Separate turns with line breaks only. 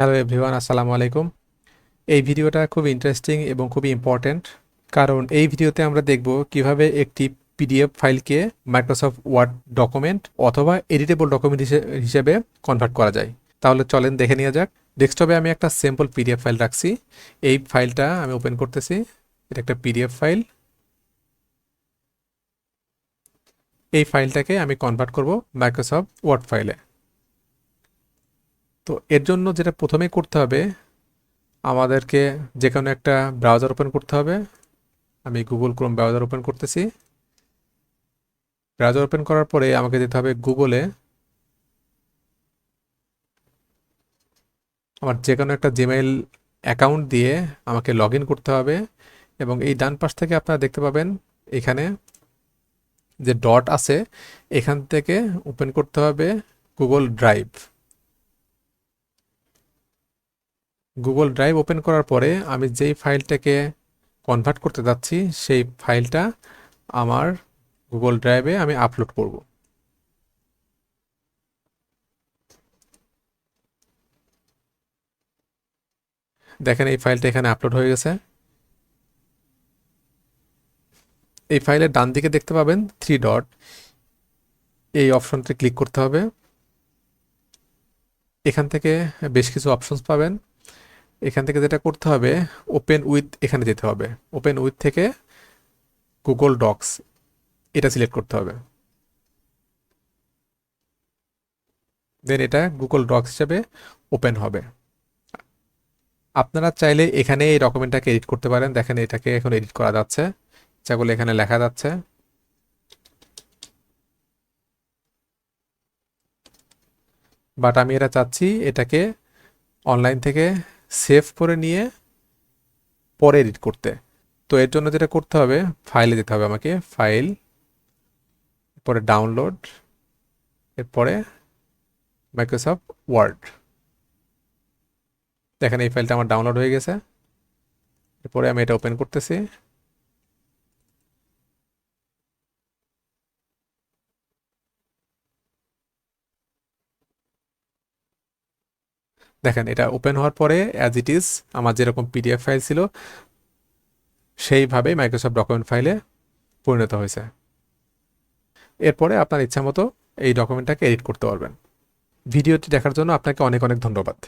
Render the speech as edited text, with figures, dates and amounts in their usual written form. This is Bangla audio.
হ্যালো এভরিওয়ান, আসসালামু আলাইকুম। এই ভিডিওটা খুব ইন্টারেস্টিং এবং খুবই ইম্পর্ট্যান্ট, কারণ এই ভিডিওতে আমরা দেখব কিভাবে একটি পিডিএফ ফাইলকে মাইক্রোসফট ওয়ার্ড ডকুমেন্ট অথবা এডিটেবল ডকুমেন্ট হিসেবে কনভার্ট করা যায়। তাহলে চলেন দেখে নেওয়া যাক। ডেস্কটপে আমি একটা সিম্পল পিডিএফ ফাইল রাখছি। এই ফাইলটা আমি ওপেন করতেছি। এটা একটা পিডিএফ ফাইল। এই ফাইলটাকে আমি কনভার্ট করব মাইক্রোসফট ওয়ার্ড ফাইলে। তো এর জন্য যেটা প্রথমে করতে হবে, আমাদেরকে যে কোনো একটা ব্রাউজার ওপেন করতে হবে। আমি গুগল ক্রোম ব্রাউজার ওপেন করতেছি। ব্রাউজার ওপেন করার পরে আমাকে যেতে হবে গুগলে। আমার যে কোনো একটা জিমেইল অ্যাকাউন্ট দিয়ে আমাকে লগ ইন করতে হবে, এবং এই ডান পাশ থেকে আপনারা দেখতে পাবেন এখানে যে ডট আছে, এখান থেকে ওপেন করতে হবে Google drive. Google drive open করার পরে আমি যেই ফাইলটাকে কনভার্ট করতে যাচ্ছি সেই ফাইলটা আমার গুগল ড্রাইভে আমি আপলোড করব। দেখেন এই ফাইলটা এখানে আপলোড হয়ে গেছে। এই ফাইলের ডান দিকে দেখতে পাবেন থ্রি ডট, এই অপশনটি ক্লিক করতে হবে। এখান থেকে বেশ কিছু অপশনস পাবেন। এখান থেকে যেটা করতে হবে, ওপেন উইথ এখানে যেতে হবে। ওপেন উইথ থেকে গুগল ডক্স এটা সিলেক্ট করতে হবে। দেন এটা গুগল ডক্স হিসেবে ওপেন হবে। আপনারা চাইলে এখানে এই ডকুমেন্টটাকে এডিট করতে পারেন। দেখেন এটাকে এখন এডিট করা যাচ্ছে, যেগুলো এখানে লেখা যাচ্ছে। বাট আমি এটা চাচ্ছি এটাকে অনলাইন থেকে সেভ করে নিয়ে পরে এডিট করতে। তো এর জন্য যেটা করতে হবে, ফাইলে যেতে হবে আমাকে। ফাইল, পরে ডাউনলোড, এরপরে মাইক্রোসফট ওয়ার্ড। দেখেন এই ফাইলটা আমার ডাউনলোড হয়ে গেছে। এরপরে আমি এটা ওপেন করতেছি। দেখেন এটা ওপেন হওয়ার পরে অ্যাজ ইট ইজ আমার যেরকম পিডিএফ ফাইল ছিল সেইভাবেই মাইক্রোসফট ডকুমেন্ট ফাইলে পরিণত হয়েছে। এরপরে আপনার ইচ্ছা মতো এই ডকুমেন্টটাকে এডিট করতে পারবেন। ভিডিওটি দেখার জন্য আপনাকে অনেক অনেক ধন্যবাদ।